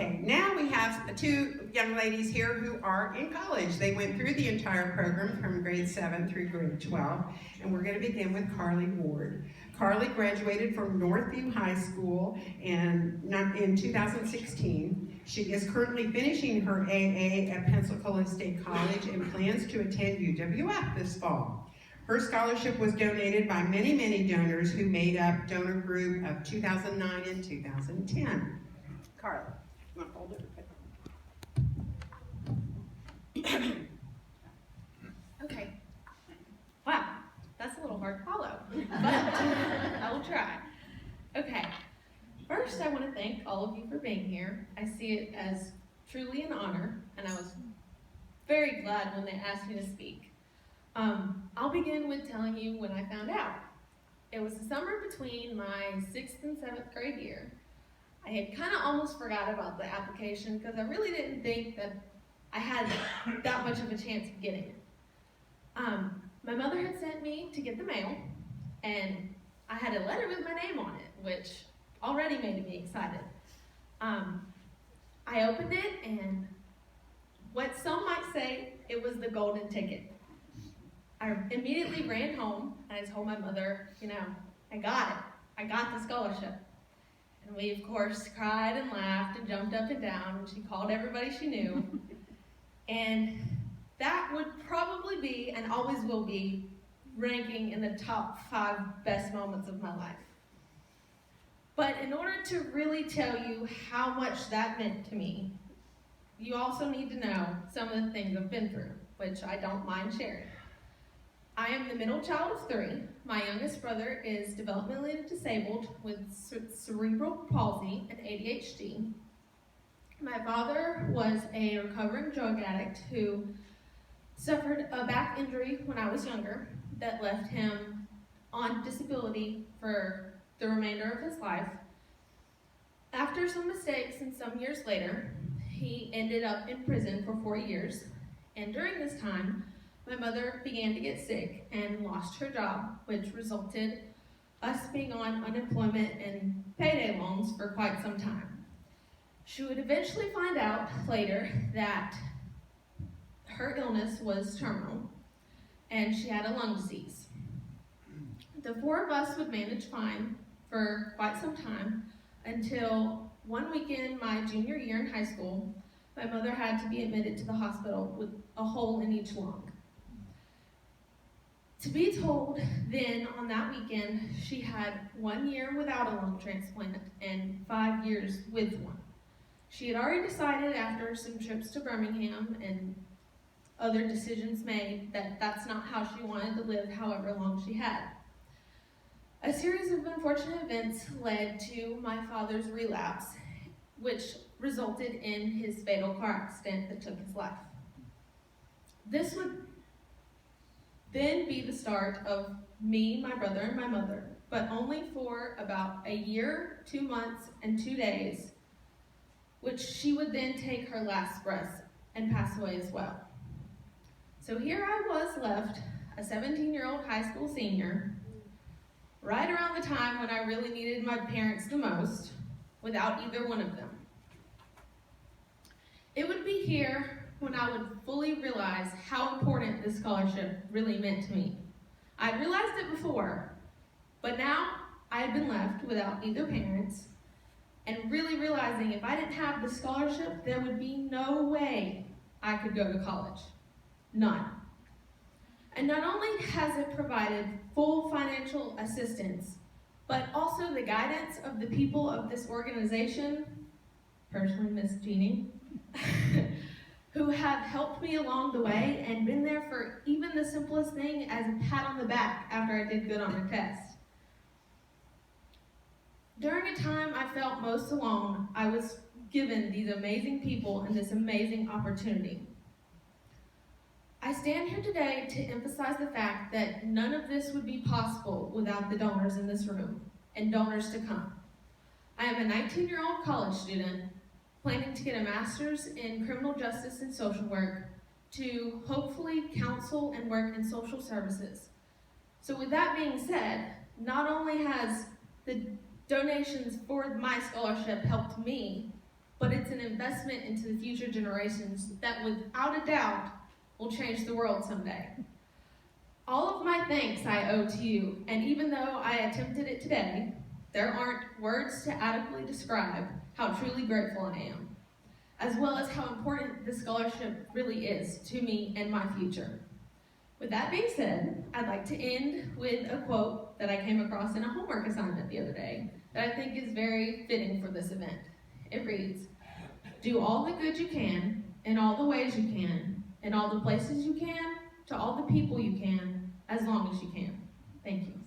Okay, now we have two young ladies here who are in college. They went through the entire program from grade 7 through grade 12, and we're going to begin with Carly Ward. Carly graduated from Northview High School in 2016. She is currently finishing her AA at Pensacola State College and plans to attend UWF this fall. Her scholarship was donated by many, many donors who made up donor group of 2009 and 2010. Carly, you want to hold it? Okay. Wow, that's a little hard to follow, but I will try. Okay. First, I want to thank all of you for being here. I see it as truly an honor, and I was very glad when they asked me to speak. I'll begin with telling you when I found out. It was the summer between my 6th and 7th grade year. I had kind of almost forgot about the application because I really didn't think that I had that much of a chance of getting it. My mother had sent me to get the mail, and I had a letter with my name on it, which already made me excited. I opened it, and what some might say, it was the golden ticket. I immediately ran home, and I told my mother, I got it. I got the scholarship. And we, of course, cried and laughed and jumped up and down, and she called everybody she knew. And that would probably be, and always will be, ranking in the top 5 best moments of my life. But in order to really tell you how much that meant to me, you also need to know some of the things I've been through, which I don't mind sharing. I am the middle child of 3. My youngest brother is developmentally disabled with cerebral palsy and ADHD. My father was a recovering drug addict who suffered a back injury when I was younger that left him on disability for the remainder of his life. After some mistakes and some years later, he ended up in prison for 4 years, and during this time, my mother began to get sick and lost her job, which resulted us being on unemployment and payday loans for quite some time. She would eventually find out later that her illness was terminal and she had a lung disease. The 4 of us would manage fine for quite some time until one weekend my junior year in high school, my mother had to be admitted to the hospital with a hole in each lung. To be told then on that weekend she had 1 year without a lung transplant and 5 years with one. She had already decided after some trips to Birmingham and other decisions made that that's not how she wanted to live however long she had. A series of unfortunate events led to my father's relapse, which resulted in his fatal car accident that took his life. This would then be the start of me, my brother, and my mother, but only for about a year, 2 months, and 2 days, which she would then take her last breath and pass away as well. So here I was left, a 17-year-old high school senior, right around the time when I really needed my parents the most, without either one of them. It would be here when I would fully realize how important this scholarship really meant to me. I'd realized it before, but now I had been left without either parents, and really realizing if I didn't have the scholarship, there would be no way I could go to college. None. And not only has it provided full financial assistance, but also the guidance of the people of this organization, personally Miss Jeannie, who have helped me along the way and been there for even the simplest thing as a pat on the back after I did good on a test. During a time I felt most alone, I was given these amazing people and this amazing opportunity. I stand here today to emphasize the fact that none of this would be possible without the donors in this room and donors to come. I am a 19-year-old college student planning to get a master's in criminal justice and social work to hopefully counsel and work in social services. So with that being said, not only has the donations for my scholarship helped me, but it's an investment into the future generations that without a doubt will change the world someday. All of my thanks I owe to you, and even though I attempted it today, there aren't words to adequately describe how truly grateful I am, as well as how important this scholarship really is to me and my future. With that being said, I'd like to end with a quote that I came across in a homework assignment the other day that I think is very fitting for this event. It reads, "Do all the good you can, in all the ways you can, in all the places you can, to all the people you can, as long as you can." Thank you.